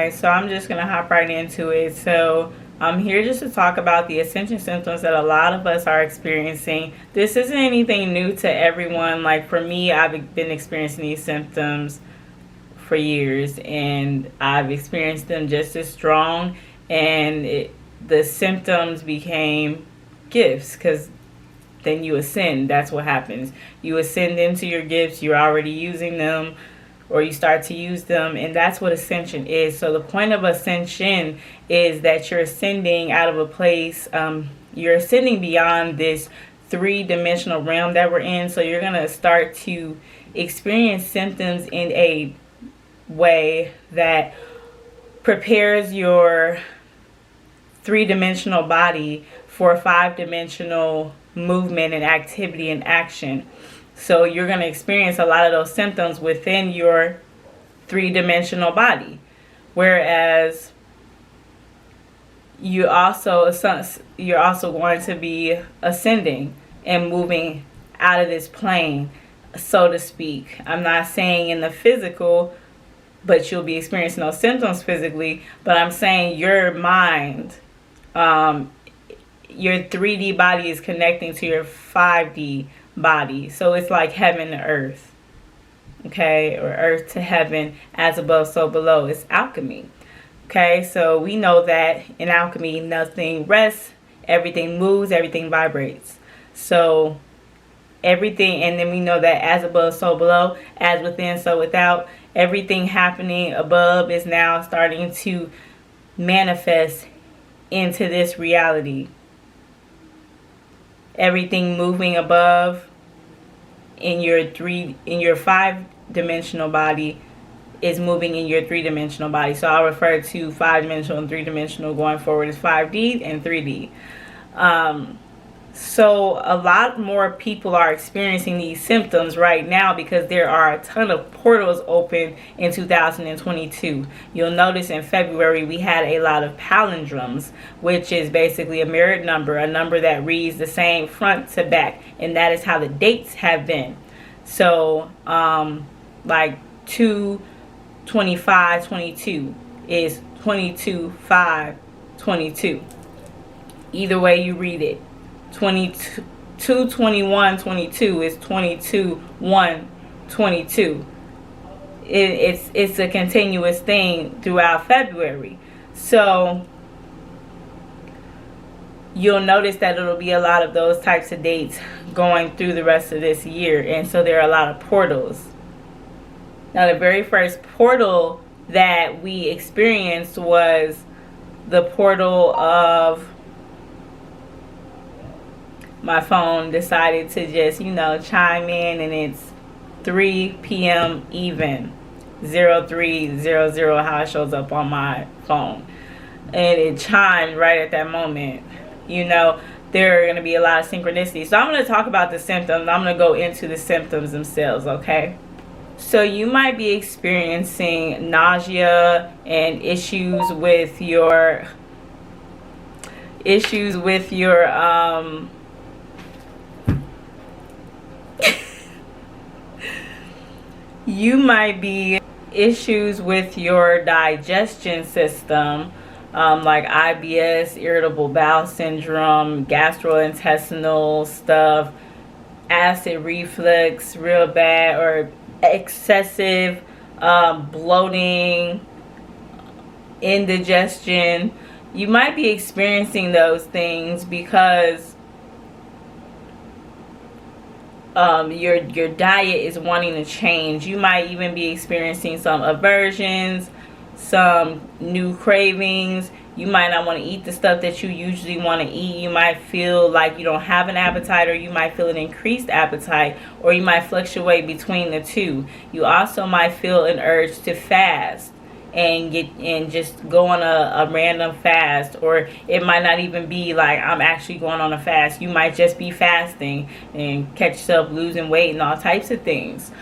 Alright, so I'm just going to hop right into it. So I'm here just to talk about the Ascension symptoms that a lot of us are experiencing. This isn't anything new to everyone. Like for me, I've been experiencing these symptoms for years, and I've experienced them just as strong, and the symptoms became gifts, because then you ascend. That's what happens. You ascend into your gifts. You're already using them, or you start to use them, and that's what ascension is. So the point of ascension is that you're ascending out of a place, you're ascending beyond this three-dimensional realm that we're in. So you're going to start to experience symptoms in a way that prepares your three-dimensional body for five-dimensional movement and activity and action. So you're going to experience a lot of those symptoms within your three-dimensional body. Whereas you're also going to be ascending and moving out of this plane, so to speak. I'm not saying in the physical, but you'll be experiencing those symptoms physically. But I'm saying your mind, your 3D body is connecting to your 5D body. So it's like heaven to earth, okay, or earth to heaven, as above so below. It's alchemy. Okay, so we know that in alchemy nothing rests, everything moves, everything vibrates. So everything, and then we know that as above so below, as within so without. Everything happening above is now starting to manifest into this reality. Everything moving above in your five-dimensional body is moving in your three-dimensional body. So I'll refer to five-dimensional and three-dimensional going forward as 5D and 3D. So a lot more people are experiencing these symptoms right now because there are a ton of portals open in 2022. You'll notice in February we had a lot of palindromes, which is basically a mirrored number, a number that reads the same front to back, and that is how the dates have been. So like 2/25/22 is 22/5/22. Either way you read it. 2/21/22 is 22/1/22. It's a continuous thing throughout February. So you'll notice that it'll be a lot of those types of dates going through the rest of this year, and so there are a lot of portals. Now the very first portal that we experienced was the portal of my phone decided to just, chime in, and it's 3 p.m. even, 0300, how it shows up on my phone. And it chimed right at that moment. There are going to be a lot of synchronicities. So I'm going to talk about the symptoms. I'm going to go into the symptoms themselves, okay? So you might be experiencing nausea and issues with your you might be issues with your digestion system, like IBS, irritable bowel syndrome, gastrointestinal stuff, acid reflux real bad, or excessive bloating, indigestion. You might be experiencing those things because your diet is wanting to change. You might even be experiencing some aversions, some new cravings. You might not want to eat the stuff that you usually want to eat. You might feel like you don't have an appetite, or you might feel an increased appetite, or you might fluctuate between the two. You also might feel an urge to fast and just go on a random fast, or it might not even be like I'm actually going on a fast. You might just be fasting and catch yourself losing weight and all types of things.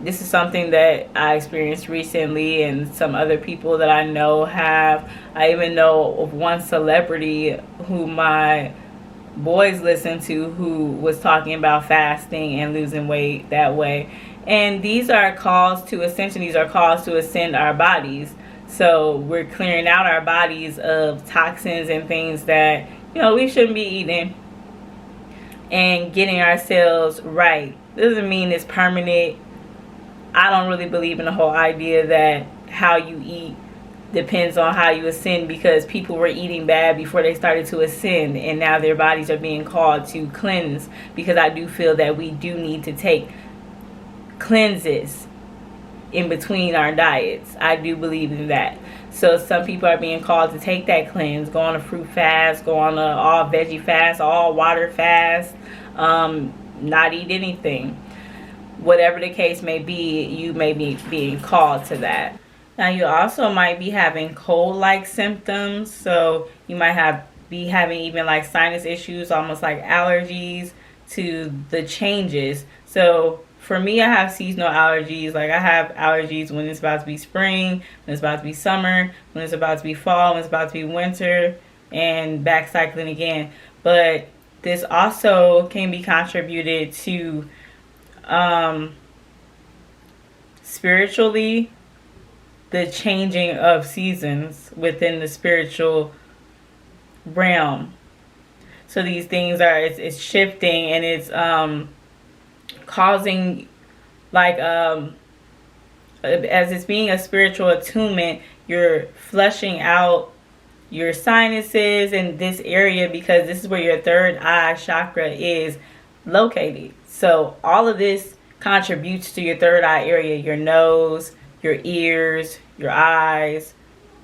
This is something that I experienced recently, and some other people that I know have. I even know of one celebrity who my boys listen to who was talking about fasting and losing weight that way. And these are calls to ascension. These are calls to ascend our bodies. So we're clearing out our bodies of toxins and things that, you know, we shouldn't be eating, and getting ourselves right. Doesn't mean it's permanent. I don't really believe in the whole idea that how you eat depends on how you ascend, because people were eating bad before they started to ascend, and now their bodies are being called to cleanse, because I do feel that we do need to take cleanses in between our diets. I do believe in that. So some people are being called to take that cleanse, go on a fruit fast, go on a all veggie fast, all water fast, not eat anything. Whatever the case may be, you may be being called to that. Now you also might be having cold-like symptoms, so you might be having even like sinus issues, almost like allergies to the changes. So for me, I have seasonal allergies. Like I have allergies when it's about to be spring, when it's about to be summer, when it's about to be fall, when it's about to be winter, and back cycling again. But this also can be contributed to spiritually, the changing of seasons within the spiritual realm. So these things are, it's shifting, and it's causing, like, as it's being a spiritual attunement, you're flushing out your sinuses in this area, because this is where your third eye chakra is located. So all of this contributes to your third eye area, your nose, your ears, your eyes,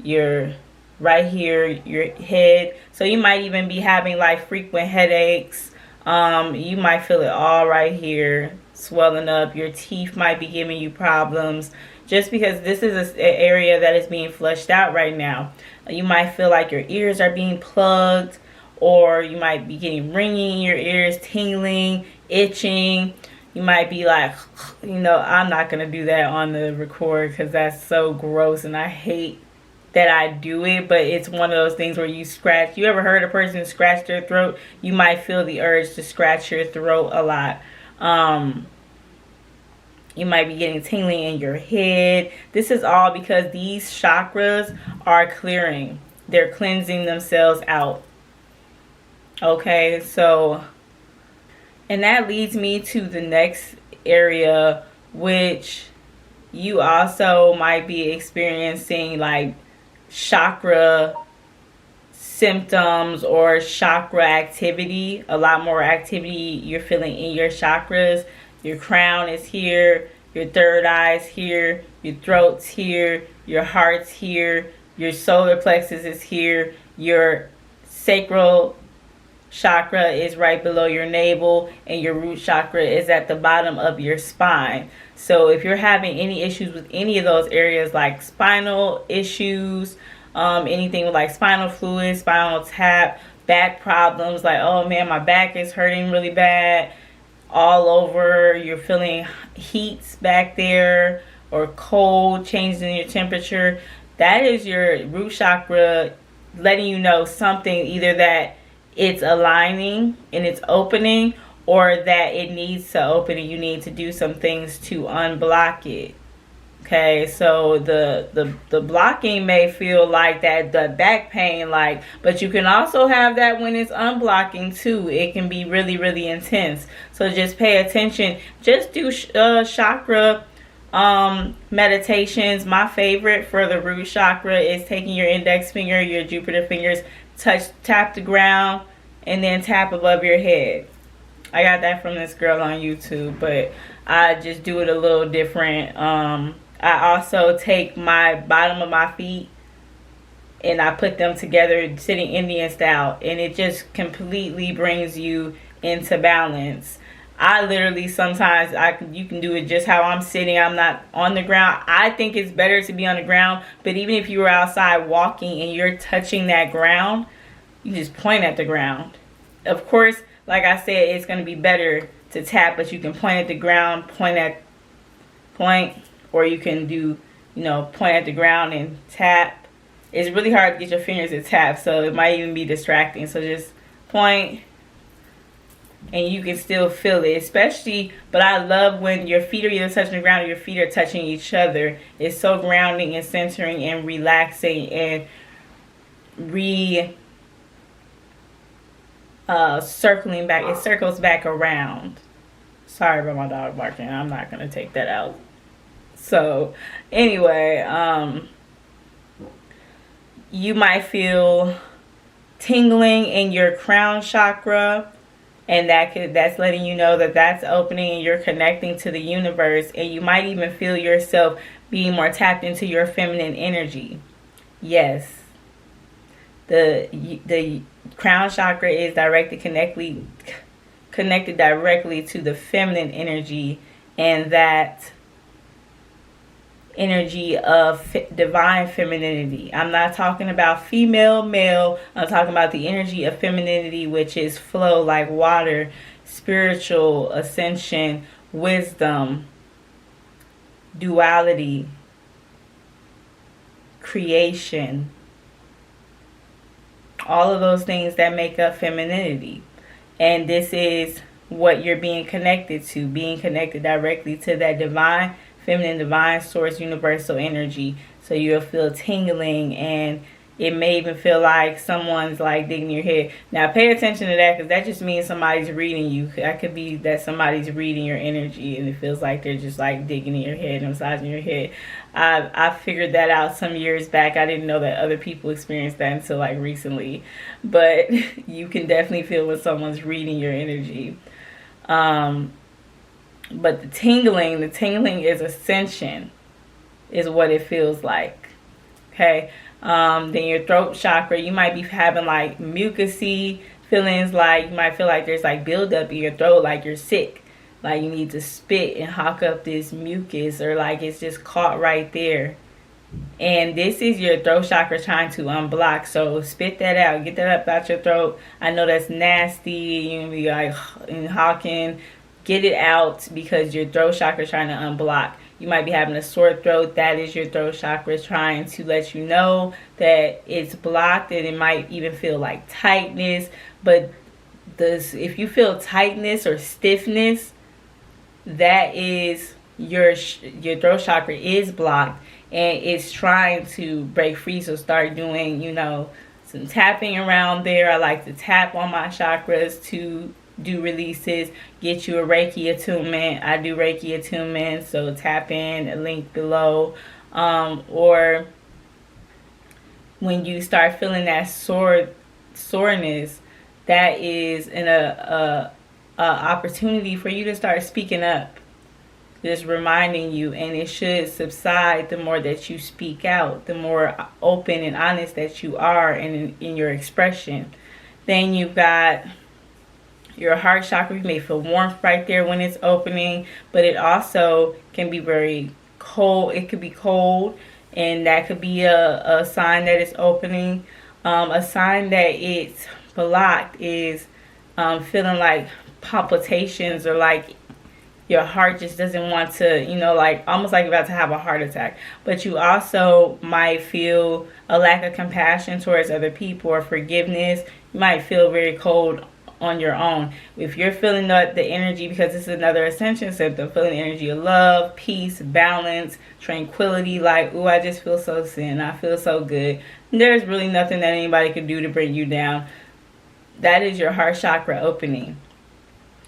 your right here, your head. So you might even be having like frequent headaches. You might feel it all right here, swelling up. Your teeth might be giving you problems, just because this is an area that is being flushed out right now. You might feel like your ears are being plugged, or you might be getting ringing in your ears, tingling, itching. You might be like, you know, I'm not going to do that on the record because that's so gross, and I hate that I do it, but it's one of those things where you scratch. You ever heard a person scratch their throat? You might feel the urge to scratch your throat a lot. You might be getting tingling in your head. This is all because these chakras are clearing. They're cleansing themselves out. Okay, so, and that leads me to the next area, which you also might be experiencing like chakra symptoms or chakra activity. A lot more activity you're feeling in your chakras. Your crown is here, your third eye is here, your throat's here, your heart's here, your solar plexus is here, your sacral chakra is right below your navel, and your root chakra is at the bottom of your spine. So if you're having any issues with any of those areas, like spinal issues, anything with like spinal fluid, spinal tap, back problems, like, oh man, my back is hurting really bad, all over, you're feeling heats back there, or cold, changes in your temperature, that is your root chakra letting you know something, either that it's aligning and it's opening, or that it needs to open and you need to do some things to unblock it. Okay, so the blocking may feel like that, the back pain, like, but you can also have that when it's unblocking too. It can be really, really intense. So just pay attention. Just do chakra meditations. My favorite for the root chakra is taking your index finger, your Jupiter fingers, tap the ground, and then tap above your head. I got that from this girl on YouTube, but I just do it a little different. I also take my bottom of my feet and I put them together sitting Indian style, and it just completely brings you into balance. I literally sometimes you can do it just how I'm sitting. I'm not on the ground. I think it's better to be on the ground, but even if you were outside walking and you're touching that ground, you just point at the ground. Of course, like I said, it's going to be better to tap, but you can point at the ground, point, or you can do, you know, point at the ground and tap. It's really hard to get your fingers to tap, so it might even be distracting. So just point, and you can still feel it, especially. But I love when your feet are either touching the ground or your feet are touching each other. It's so grounding and centering and relaxing and circling back. It circles back around. Sorry about my dog barking. I'm not gonna take that out. So anyway, you might feel tingling in your crown chakra, and that's letting you know that that's opening and you're connecting to the universe. And you might even feel yourself being more tapped into your feminine energy. Yes, the crown chakra is connected directly to the feminine energy, and that energy of divine femininity. I'm not talking about female, male. I'm talking about the energy of femininity, which is flow like water, spiritual ascension, wisdom, duality, creation. All of those things that make up femininity. And this is what you're being connected to, being connected directly to that divine feminine, divine source, universal energy. So you'll feel tingling, and it may even feel like someone's like digging your head. Now pay attention to that, because that just means somebody's reading you. That could be that somebody's reading your energy, and it feels like they're just like digging in your head and massaging your head. I figured that out some years back. I didn't know that other people experienced that until like recently. But you can definitely feel when someone's reading your energy. But the tingling is ascension, is what it feels like. Okay. Then your throat chakra, you might be having like mucusy feelings, like you might feel like there's like buildup in your throat, like you're sick, like you need to spit and hawk up this mucus, or like it's just caught right there. And this is your throat chakra trying to unblock. So spit that out, get that up out your throat. I know that's nasty. You be like and hawking. Get it out, because your throat chakra is trying to unblock. You might be having a sore throat. That is your throat chakra trying to let you know that it's blocked, and it might even feel like tightness. But if you feel tightness or stiffness, that is your throat chakra is blocked, and it's trying to break free. So start doing, some tapping around there. I like to tap on my chakras to do releases. Get you a Reiki attunement. I do Reiki attunement, so tap in, a link below. Or when you start feeling that soreness, that is a opportunity for you to start speaking up. Just reminding you, and it should subside the more that you speak out, the more open and honest that you are in your expression. Then you've got your heart chakra. You may feel warmth right there when it's opening, but it also can be very cold. It could be cold, and that could be a sign that it's opening. A sign that it's blocked is feeling like palpitations, or like your heart just doesn't want to, like almost like you're about to have a heart attack. But you also might feel a lack of compassion towards other people, or forgiveness. You might feel very cold on your own. If you're feeling the energy, because this is another ascension symptom, feeling the energy of love, peace, balance, tranquility, like, ooh, I just feel so zen, I feel so good. There's really nothing that anybody could do to bring you down. That is your heart chakra opening.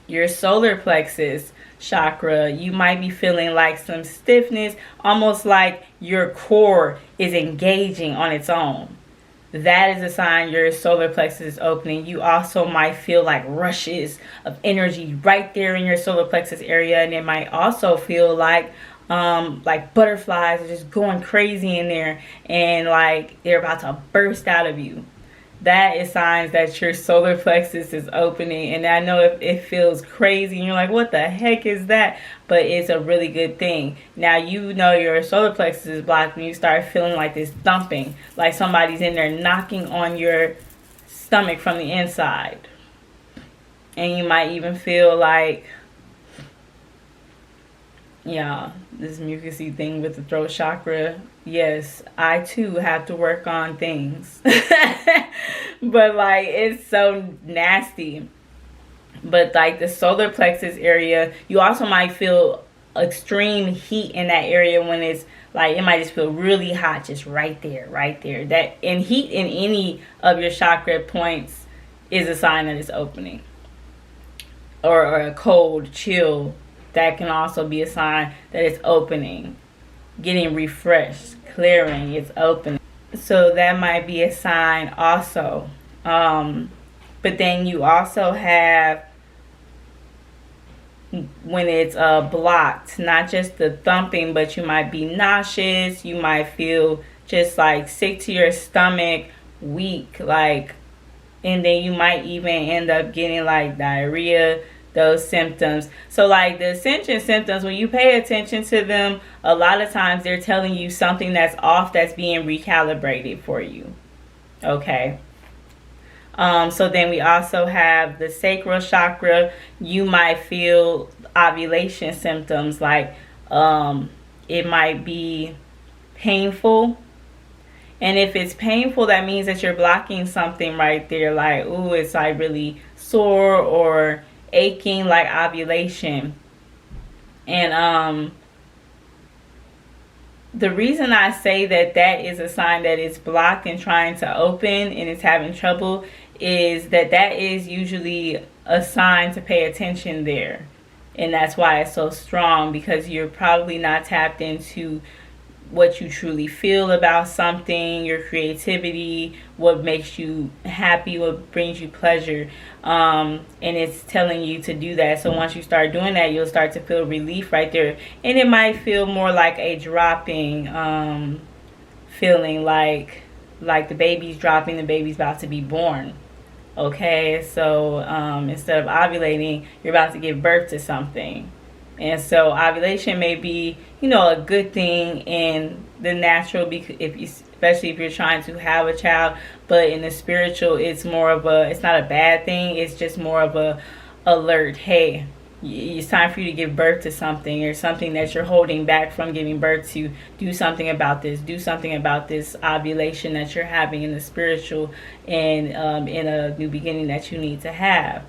Your solar plexus chakra, you might be feeling like some stiffness, almost like your core is engaging on its own. That is a sign your solar plexus is opening. You also might feel like rushes of energy right there in your solar plexus area, and it might also feel like butterflies are just going crazy in there, and like they're about to burst out of you. That is signs that your solar plexus is opening. And I know it feels crazy and you're like, what the heck is that? But it's a really good thing. Now your solar plexus is blocked when you start feeling like this thumping, like somebody's in there knocking on your stomach from the inside. And you might even feel like, this mucusy thing with the throat chakra. Yes, I too have to work on things. But like, it's so nasty. But like the solar plexus area, you also might feel extreme heat in that area when it's like, it might just feel really hot just right there. That, and heat in any of your chakra points is a sign that it's opening. Or a cold chill, that can also be a sign that it's opening, getting refreshed, clearing, it's opening. So that might be a sign also. But then you also have when it's blocked, not just the thumping, but you might be nauseous, you might feel just like sick to your stomach, weak, like, and then you might even end up getting like diarrhea, those symptoms. So like the Ascension symptoms, when you pay attention to them, a lot of times they're telling you something that's off, that's being recalibrated for you. Okay. So then we also have the sacral chakra. You might feel ovulation symptoms, like it might be painful. And if it's painful, that means that you're blocking something right there. Like, ooh, it's like really sore or aching, like ovulation. And the reason I say that that is a sign that it's blocked and trying to open and it's having trouble is that that is usually a sign to pay attention there. And that's why it's so strong, because you're probably not tapped into what you truly feel about something, your creativity, what makes you happy, what brings you pleasure. And it's telling you to do that. So once you start doing that, you'll start to feel relief right there. And it might feel more like a dropping feeling, like the baby's dropping, the baby's about to be born. Okay, so instead of ovulating, you're about to give birth to something. And so ovulation may be, a good thing in the natural, because especially if you're trying to have a child. But in the spiritual, it's more of it's not a bad thing. It's just more of a alert. Hey, it's time for you to give birth to something, or something that you're holding back from giving birth to. Do something about this. Do something about this ovulation that you're having in the spiritual, and in a new beginning that you need to have.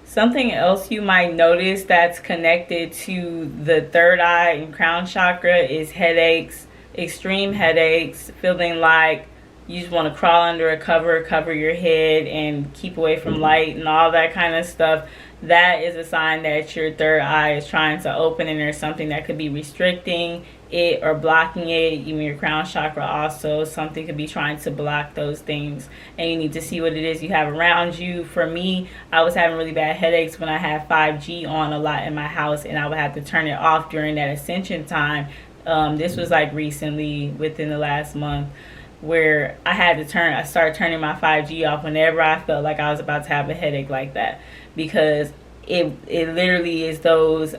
Something else you might notice that's connected to the third eye and crown chakra is headaches, extreme headaches, feeling like you just want to crawl under a cover your head and keep away from light and all that kind of stuff. That is a sign that your third eye is trying to open, and there's something that could be restricting it or blocking it. Even your crown chakra also, something could be trying to block those things, and you need to see what it is you have around you. For me, I was having really bad headaches when I had 5G on a lot in my house, and I would have to turn it off during that Ascension time. This was like recently, within the last month, where I started turning my 5G off whenever I felt like I was about to have a headache like that, because it literally is those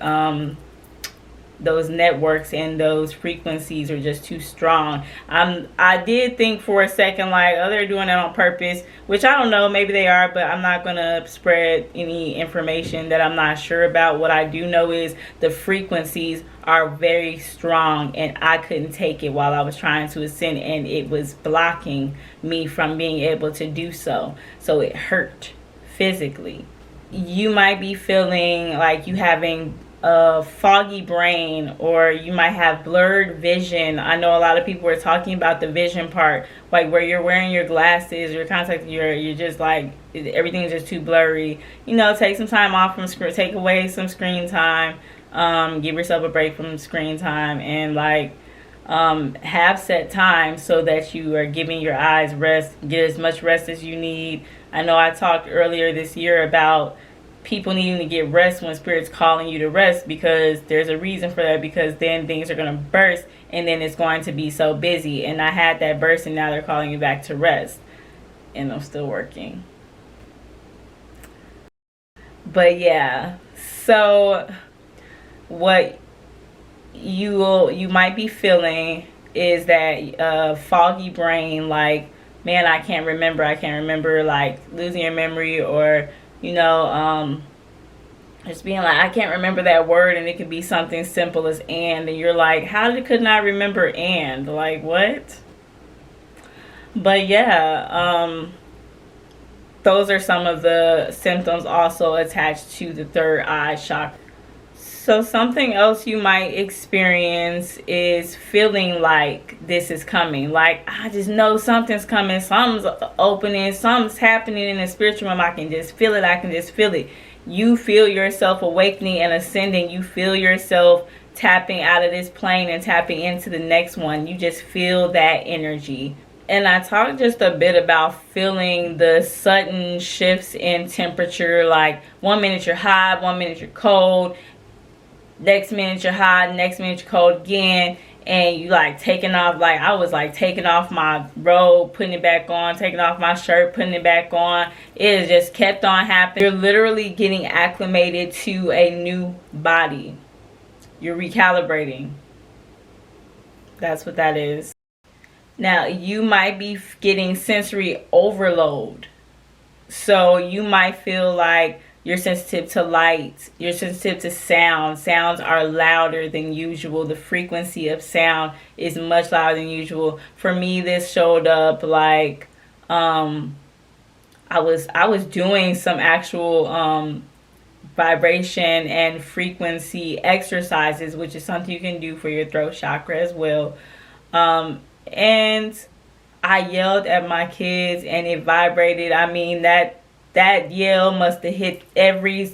networks and those frequencies are just too strong. I did think for a second like, oh, they're doing that on purpose, which I don't know, maybe they are, but I'm not gonna spread any information that I'm not sure about. What I do know is the frequencies are very strong, and I couldn't take it while I was trying to ascend, and it was blocking me from being able to do so. So it hurt physically. You might be feeling like you having a foggy brain, or you might have blurred vision. I know a lot of people are talking about the vision part, like where you're wearing your glasses, your contacts, you're just like, everything's just too blurry. Take some time off from screen, take away some screen time, give yourself a break from screen time, and have set time so that you are giving your eyes rest, get as much rest as you need. I know I talked earlier this year about people needing to get rest when Spirit's calling you to rest, because there's a reason for that, because then things are going to burst, and then it's going to be so busy. And I had that burst, and now they're calling you back to rest, and I'm still working. But yeah, so what you might be feeling is that foggy brain, like, man, I can't remember, like losing your memory, or just being like, I can't remember that word, and it could be something simple as and you're like, couldn't I remember and? Like, what? But yeah, those are some of the symptoms also attached to the third eye chakra. So something else you might experience is feeling like this is coming. Like, I just know something's coming, something's opening, something's happening in the spiritual realm. I can just feel it. I can just feel it. You feel yourself awakening and ascending. You feel yourself tapping out of this plane and tapping into the next one. You just feel that energy. And I talked just a bit about feeling the sudden shifts in temperature. Like 1 minute you're hot, 1 minute you're cold. Next minute you're hot, next minute you're cold again, and you like taking off. Like I was like taking off my robe, putting it back on, taking off my shirt, putting it back on. It just kept on happening. You're literally getting acclimated to a new body. You're recalibrating. That's what that is. Now you might be getting sensory overload. So you might feel like you're sensitive to light. You're sensitive to sound. Sounds are louder than usual. The frequency of sound is much louder than usual. For me, this showed up like I was doing some actual vibration and frequency exercises, which is something you can do for your throat chakra as well. And I yelled at my kids and it vibrated. I mean, that yell must have hit every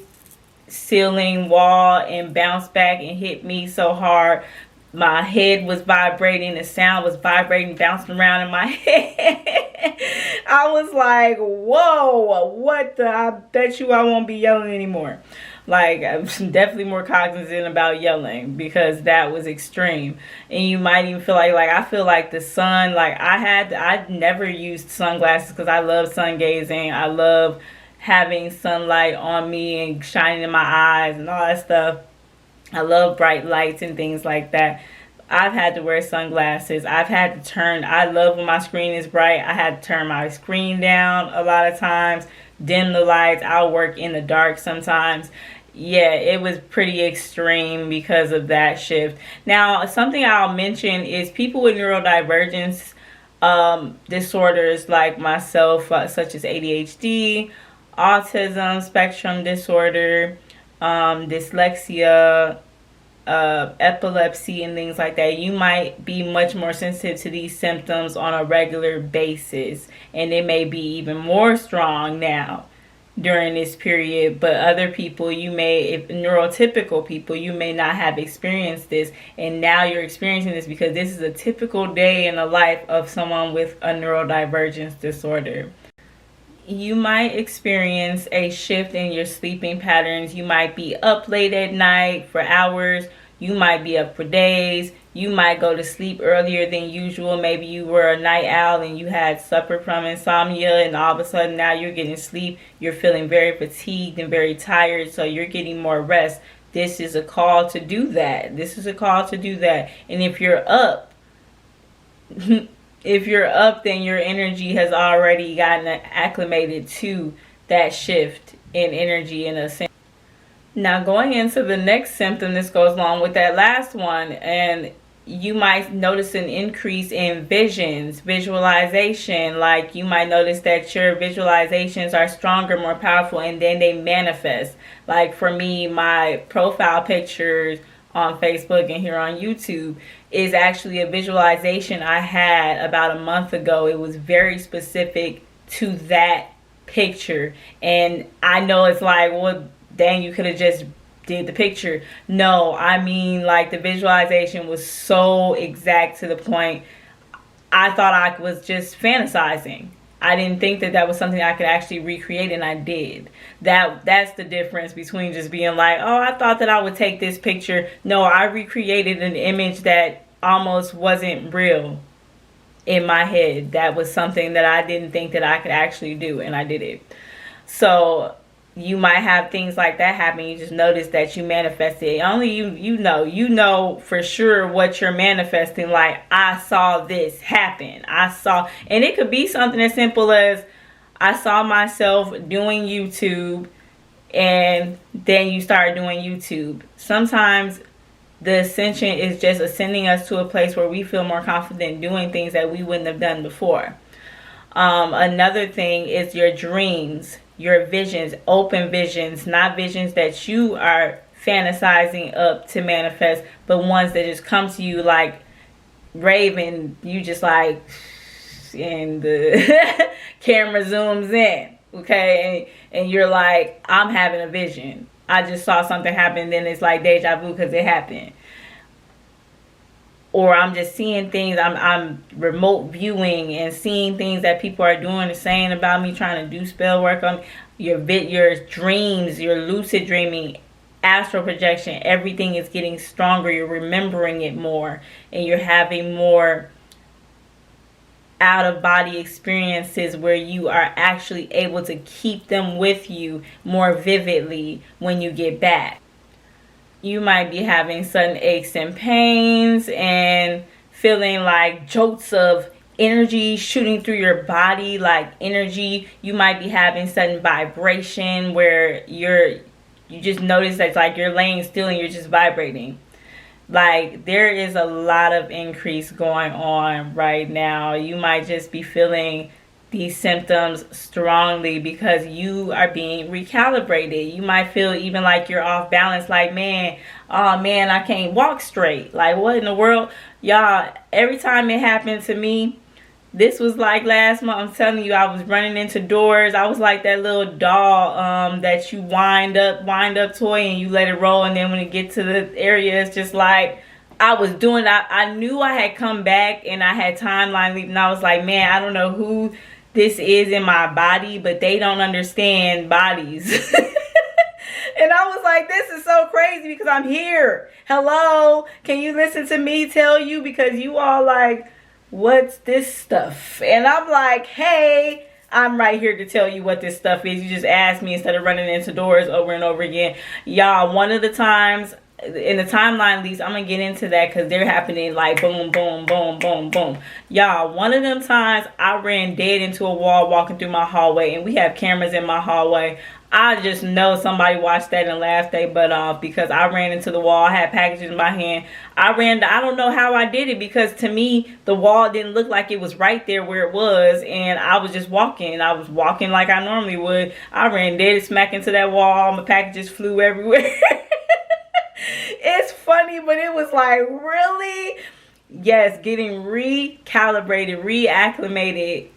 ceiling, wall, and bounced back and hit me so hard. My head was vibrating, the sound was vibrating, bouncing around in my head. I was like, whoa, what the? I bet you I won't be yelling anymore. Like, I'm definitely more cognizant about yelling because that was extreme. And you might even feel like I feel like the sun, like I never used sunglasses because I love sun gazing. I love having sunlight on me and shining in my eyes and all that stuff. I love bright lights and things like that. I've had to wear sunglasses. I've had to I love when my screen is bright. I had to turn my screen down a lot of times, dim the lights. I'll work in the dark sometimes. Yeah, it was pretty extreme because of that shift. Now, something I'll mention is people with neurodivergence disorders like myself, such as ADHD, autism spectrum disorder, dyslexia, epilepsy, and things like that. You might be much more sensitive to these symptoms on a regular basis, and it may be even more strong now during this period. But other people, if neurotypical people, you may not have experienced this, and now you're experiencing this because this is a typical day in the life of someone with a neurodivergence disorder. You might experience a shift in your sleeping patterns. You might be up late at night for hours. You might be up for days. You might go to sleep earlier than usual. Maybe you were a night owl and you had suffered from insomnia, and all of a sudden now you're getting sleep. You're feeling very fatigued and very tired, so you're getting more rest. This is a call to do that. This is a call to do that. And if you're up, then your energy has already gotten acclimated to that shift in energy in a sense. Now, going into the next symptom, this goes along with that last one, and you might notice an increase in visualization. Like you might notice that your visualizations are stronger, more powerful, and then they manifest. Like for me, my profile pictures on Facebook and here on YouTube is actually a visualization I had about a month ago. It was very specific to that picture, and I know it's like, well, dang, you could have just did the picture. No, I mean, like, the visualization was so exact to the point I thought I was just fantasizing. I didn't think that was something I could actually recreate, and I did. That's the difference between just being like, oh, I thought that I would take this picture. No, I recreated an image that almost wasn't real in my head. That was something that I didn't think that I could actually do, and I did it. So you might have things like that happen. You just notice that you manifested. Only you know for sure what you're manifesting. Like, I saw this happen. And it could be something as simple as I saw myself doing YouTube, and then you start doing YouTube. Sometimes the ascension is just ascending us to a place where we feel more confident doing things that we wouldn't have done before. Another thing is your dreams, your visions, open visions, not visions that you are fantasizing up to manifest, but ones that just come to you like Raven. You just like, and the camera zooms in, okay, and you're like, I'm having a vision. I just saw something happen, then it's like deja vu because it happened. Or I'm just seeing things, I'm remote viewing and seeing things that people are doing and saying about me, trying to do spell work on me. Your dreams, your lucid dreaming, astral projection, everything is getting stronger. You're remembering it more, and you're having more out of body experiences where you are actually able to keep them with you more vividly when you get back. You might be having sudden aches and pains and feeling like jolts of energy shooting through your body, like energy. You might be having sudden vibration where you just notice that like you're laying still and you're just vibrating. Like there is a lot of increase going on right now. You might just be feeling these symptoms strongly because you are being recalibrated. You might feel even like you're off balance, like, man, oh man, I can't walk straight. Like, what in the world? Y'all, every time it happened to me, this was like last month, I'm telling you, I was running into doors. I was like that little doll that you wind up toy and you let it roll, and then when it gets to the area, it's just like I was doing. I knew I had come back and I had timeline leap, and I was like, man, I don't know who this is in my body, but they don't understand bodies. And I was like, this is so crazy because I'm here. Hello, can you listen to me tell you? Because you all like, what's this stuff? And I'm like, hey, I'm right here to tell you what this stuff is. You just asked me instead of running into doors over and over again. Y'all, one of the times in the timeline leads, I'm gonna get into that because they're happening like boom, boom, boom, boom, boom. Y'all, one of them times I ran dead into a wall walking through my hallway, and we have cameras in my hallway. I just know somebody watched that and laughed their butt off because I ran into the wall. I had packages in my hand. I don't know how I did it because to me, the wall didn't look like it was right there where it was. And I was just walking. I was walking like I normally would. I ran dead smack into that wall. My packages flew everywhere. It's funny, but it was like, really? Yes, getting recalibrated, reacclimated,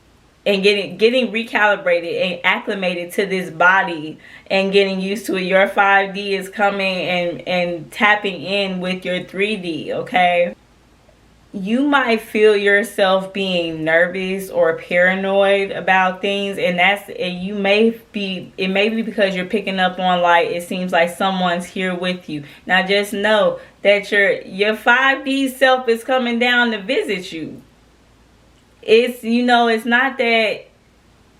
and getting recalibrated and acclimated to this body and getting used to it. Your 5D is coming and tapping in with your 3D, okay? You might feel yourself being nervous or paranoid about things, and it may be because you're picking up on, like, it seems like someone's here with you. Now just know that your 5D self is coming down to visit you. It's, it's not that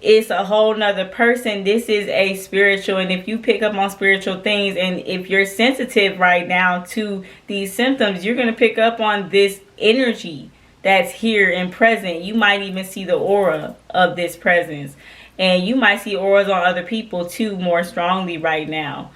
it's a whole nother person. This is a spiritual, and if you pick up on spiritual things, and if you're sensitive right now to these symptoms, you're going to pick up on this energy that's here and present. You might even see the aura of this presence, and you might see auras on other people too more strongly right now.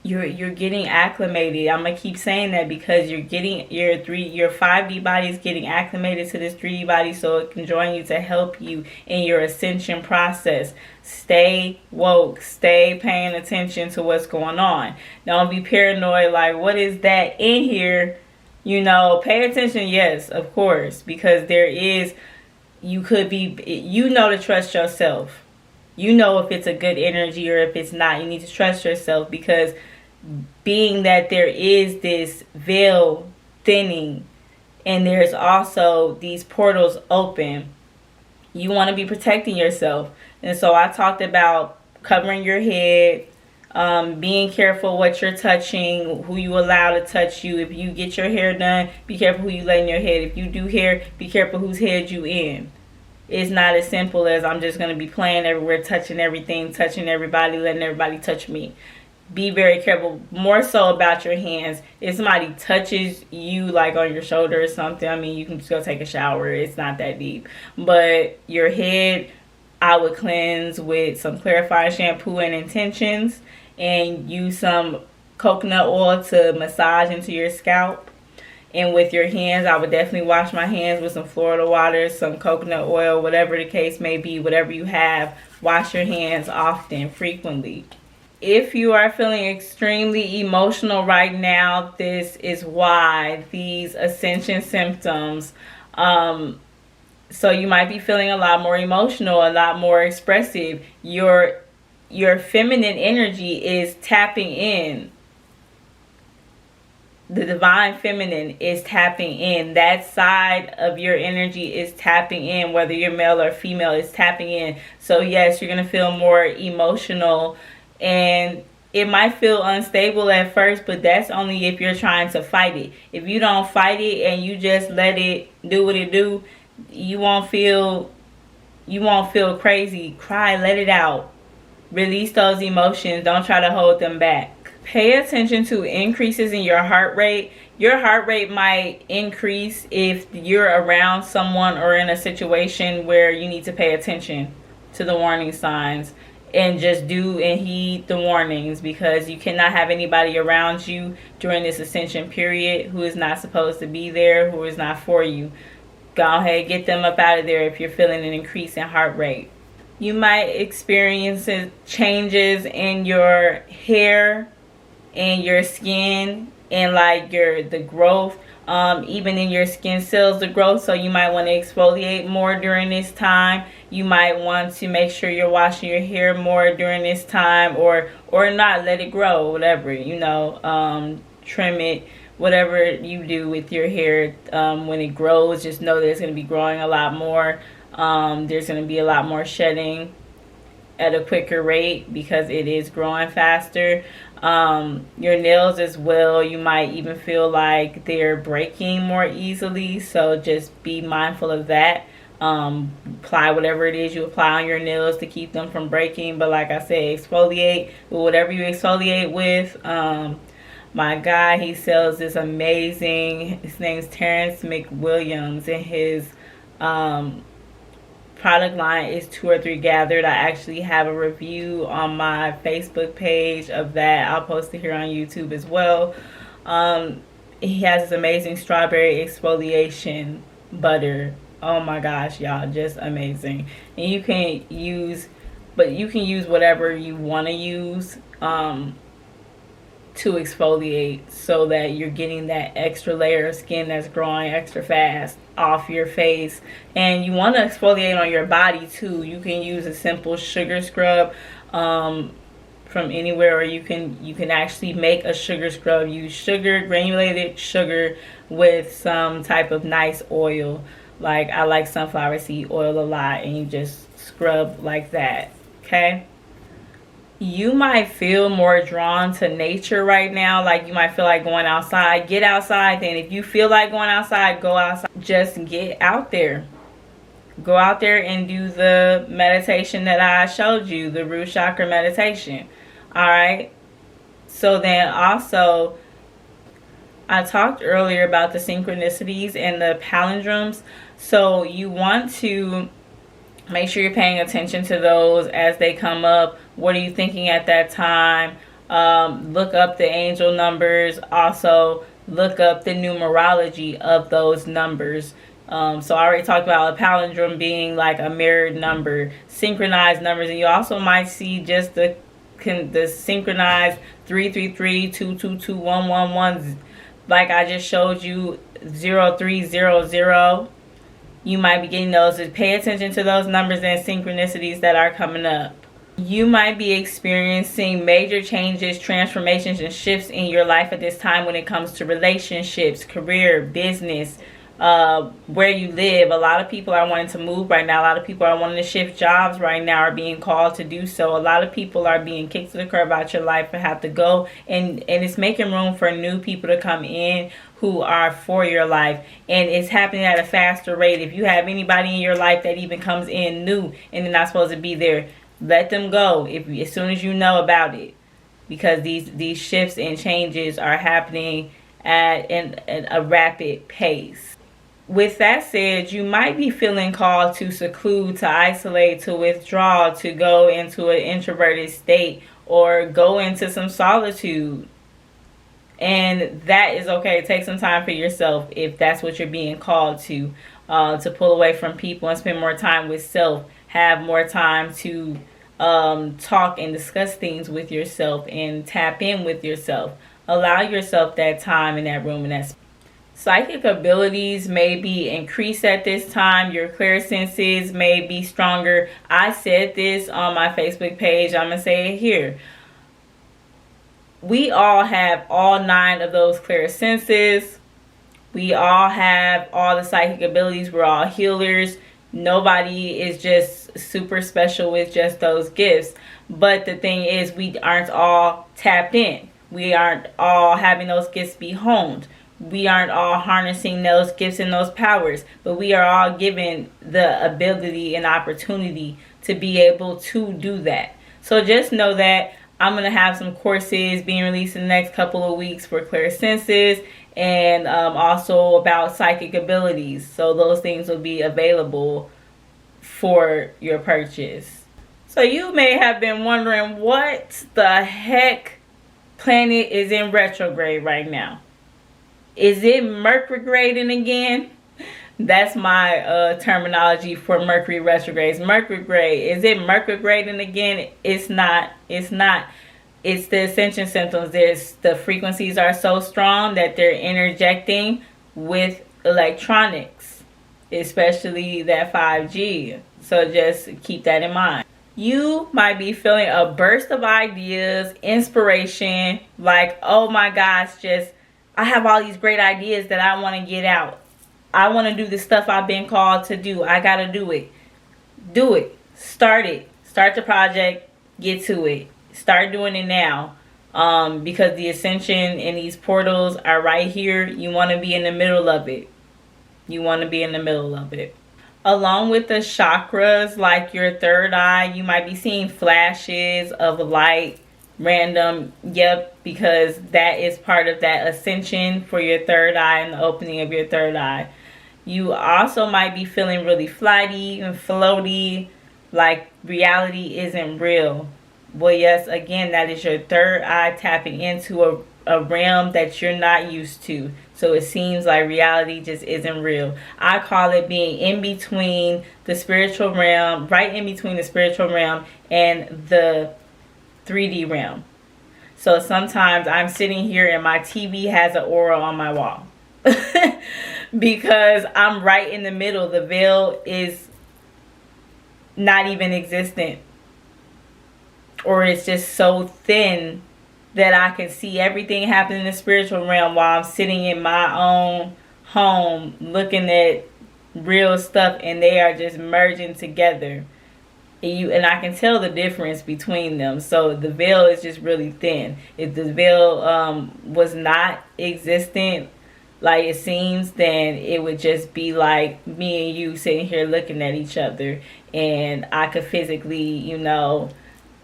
You're getting acclimated. I'm gonna keep saying that because you're getting your 5D body is getting acclimated to this 3D body, so it can join you to help you in your ascension process. Stay woke, stay paying attention to what's going on. Don't be paranoid like, what is that in here? Pay attention, yes, of course, because you know to trust yourself. You know if it's a good energy or if it's not. You need to trust yourself, because being that there is this veil thinning and there's also these portals open, you want to be protecting yourself. And so I talked about covering your head, being careful what you're touching, who you allow to touch you. If you get your hair done, be careful who you lay in your head. If you do hair, be careful whose head you in. It's not as simple as I'm just going to be playing everywhere, touching everything, touching everybody, letting everybody touch me. Be very careful, more so about your hands. If somebody touches you like on your shoulder or something, I mean, you can just go take a shower. It's not that deep. But your head, I would cleanse with some clarifying shampoo and intentions, and use some coconut oil to massage into your scalp. And with your hands, I would definitely wash my hands with some Florida water, some coconut oil, whatever the case may be, whatever you have. Wash your hands often, frequently. If you are feeling extremely emotional right now, this is why. These Ascension symptoms. So you might be feeling a lot more emotional, a lot more expressive. Your feminine energy is tapping in. The divine feminine is tapping in. That side of your energy is tapping in, whether you're male or female, is tapping in. So yes, you're going to feel more emotional, and it might feel unstable at first, but that's only if you're trying to fight it. If you don't fight it and you just let it do what it do, you won't feel crazy. Cry, let it out. Release those emotions. Don't try to hold them back. Pay attention to increases in your heart rate. Your heart rate might increase if you're around someone or in a situation where you need to pay attention to the warning signs, and just do and heed the warnings, because you cannot have anybody around you during this ascension period who is not supposed to be there, who is not for you. Go ahead, get them up out of there if you're feeling an increase in heart rate. You might experience changes in your hair and your skin, and like the growth, even in your skin cells, the growth. So you might want to exfoliate more during this time. You might want to make sure you're washing your hair more during this time, or not, let it grow, whatever, trim it, whatever you do with your hair. When it grows, just know that it's going to be growing a lot more. There's going to be a lot more shedding at a quicker rate because it is growing faster. Your nails as well, you might even feel like they're breaking more easily, so just be mindful of that. Apply whatever it is you apply on your nails to keep them from breaking, but like I said, exfoliate with whatever you exfoliate with. My guy, he sells this amazing, his name's Terrence McWilliams, and his product line is 2 or 3 Gathered. I actually have a review on my Facebook page of that. I'll post it here on YouTube as well. He has this amazing strawberry exfoliation butter. Oh my gosh, y'all, just amazing. And you can use whatever you want to use to exfoliate, so that you're getting that extra layer of skin that's growing extra fast off your face. And you want to exfoliate on your body too. You can use a simple sugar scrub from anywhere, or you can actually make a sugar scrub. Use sugar, granulated sugar, with some type of nice oil. Like, I like sunflower seed oil a lot, and you just scrub like that. Okay? You might feel more drawn to nature right now. Like, you might feel like going outside. Get outside then. If you feel like going outside, go outside. Just get out there. Go out there and do the meditation that I showed you, the root chakra meditation. Alright? So then also, I talked earlier about the synchronicities and the palindromes. So you want to make sure you're paying attention to those as they come up. What are you thinking at that time? Look up the angel numbers. Also, look up the numerology of those numbers. So I already talked about a palindrome being like a mirrored number, synchronized numbers. And you also might see just the synchronized 333, 222, 111, like I just showed you, 0300. You might be getting those. Just pay attention to those numbers and synchronicities that are coming up. You might be experiencing major changes, transformations, and shifts in your life at this time when it comes to relationships, career, business, where you live. A lot of people are wanting to move right now. A lot of people are wanting to shift jobs right now, are being called to do so. A lot of people are being kicked to the curb out your life and have to go. And it's making room for new people to come in who are for your life. And it's happening at a faster rate. If you have anybody in your life that even comes in new and they're not supposed to be there, let them go as soon as you know about it. Because these shifts and changes are happening at a rapid pace. With that said, you might be feeling called to seclude, to isolate, to withdraw, to go into an introverted state, or go into some solitude. And that is okay. Take some time for yourself if that's what you're being called to pull away from people and spend more time with self. Have more time to talk and discuss things with yourself and tap in with yourself. Allow yourself that time in that room and that space. Psychic abilities may be increased at this time. Your clairsenses may be stronger. I said this on my Facebook page. I'm going to say it here. We all have all 9 of those clairsenses. We all have all the psychic abilities. We're all healers. Nobody is just super special with just those gifts. But the thing is, we aren't all tapped in. We aren't all having those gifts be honed. We aren't all harnessing those gifts and those powers. But we are all given the ability and opportunity to be able to do that. So just know that I'm going to have some courses being released in the next couple of weeks for clairsenses and also about psychic abilities. So those things will be available for your purchase. So you may have been wondering, what the heck planet is in retrograde right now? Is it Mercrograding again? That's my terminology for Mercury retrogrades. Mercrograde. Is it Mercrograding again? It's not. It's not. It's the Ascension symptoms. The frequencies are so strong that they're interjecting with electronics, especially that 5G. So just keep that in mind. You might be feeling a burst of ideas, inspiration, like, oh my gosh, I have all these great ideas that I want to get out. I want to do the stuff I've been called to do. I got to do it. Do it. Start it. Start the project. Get to it. Start doing it now. Because the Ascension and these portals are right here. You want to be in the middle of it. You want to be in the middle of it. Along with the chakras, like your third eye, you might be seeing flashes of light. Random. Yep. Because that is part of that ascension for your third eye and the opening of your third eye. You also might be feeling really flighty and floaty, like reality isn't real. Well, yes, again, that is your third eye tapping into a realm that you're not used to. So it seems like reality just isn't real. I call it being in between the spiritual realm, right in between the spiritual realm and the 3D realm. So sometimes I'm sitting here and my TV has an aura on my wall. Because I'm right in the middle. The veil is not even existent. Or it's just so thin that I can see everything happening in the spiritual realm while I'm sitting in my own home looking at real stuff, and they are just merging together. And I can tell the difference between them. So the veil is just really thin. If the veil was not existent like it seems, then it would just be like me and you sitting here looking at each other, and I could physically,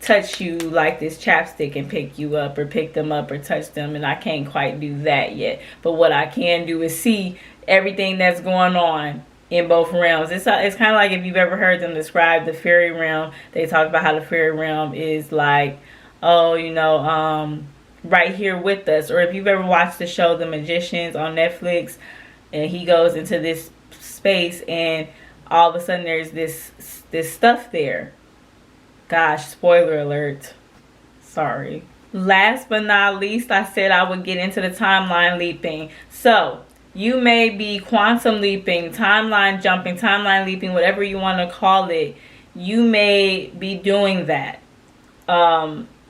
touch you like this chapstick and pick you up or pick them up or touch them, and I can't quite do that yet. But what I can do is see everything that's going on in both realms. It's kind of like if you've ever heard them describe the fairy realm. They talk about how the fairy realm is like, right here with us. Or if you've ever watched the show The Magicians on Netflix, and he goes into this space and all of a sudden there's this stuff there. Gosh, spoiler alert. Sorry. Last but not least, I said I would get into the timeline leaping. So you may be quantum leaping, timeline jumping, timeline leaping, whatever you want to call it. You may be doing that.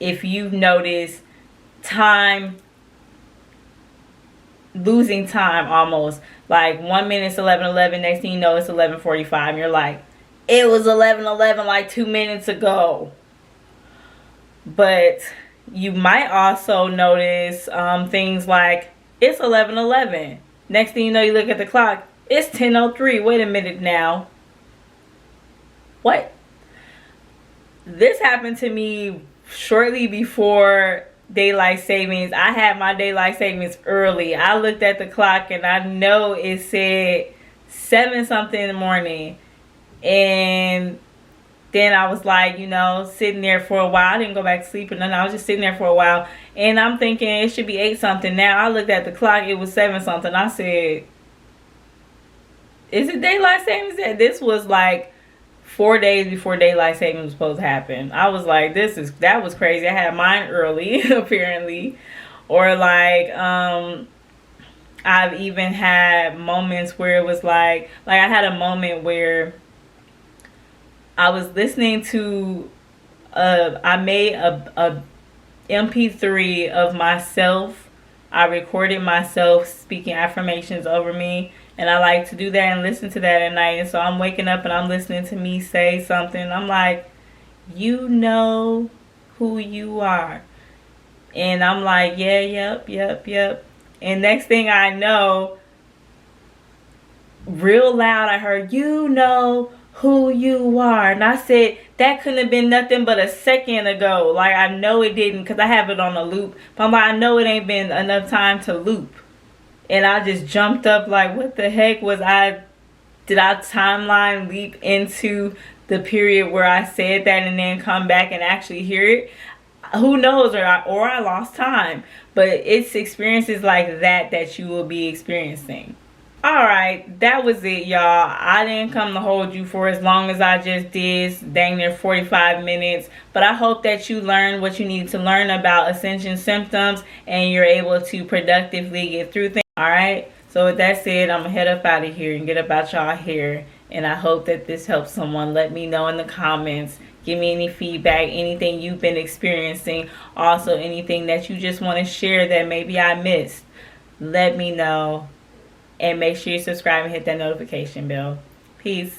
If you've noticed time, losing time almost. Like 1 minute it's 11:11, next thing you know it's 11:45, and you're like, it was 11:11 like 2 minutes ago. But you might also notice things like it's 11:11. Next thing you know, you look at the clock, it's 10:03. Wait a minute now. What? This happened to me shortly before daylight savings. I had my daylight savings early. I looked at the clock and I know it said 7 something in the morning. And then I was like, sitting there for a while. I didn't go back to sleep or nothing. I was just sitting there for a while. And I'm thinking it should be 8 something. Now I looked at the clock, it was 7 something. I said, is it daylight savings? This was like 4 days before daylight savings was supposed to happen. I was like, that was crazy. I had mine early, apparently. Or like, I've even had moments where it was like I had a moment where I was listening to, I made a MP3 of myself. I recorded myself speaking affirmations over me, and I like to do that and listen to that at night. And so I'm waking up and I'm listening to me say something. I'm like, you know who you are. And I'm like, yeah, yep. And next thing I know, real loud, I heard, you know who you are. And I said, that couldn't have been nothing but a second ago. Like, I know it didn't, because I have it on a loop. But I'm like, I know it ain't been enough time to loop. And I just jumped up like, what the heck was I? Did I timeline leap into the period where I said that and then come back and actually hear it? Who knows, or I lost time. But it's experiences like that you will be experiencing. Alright, that was it, y'all. I didn't come to hold you for as long as I just did, dang near 45 minutes. But I hope that you learned what you need to learn about Ascension symptoms and you're able to productively get through things. Alright, so with that said, I'm going to head up out of here and get up out y'all hair. And I hope that this helps someone. Let me know in the comments. Give me any feedback, anything you've been experiencing. Also, anything that you just want to share that maybe I missed. Let me know. And make sure you subscribe and hit that notification bell. Peace.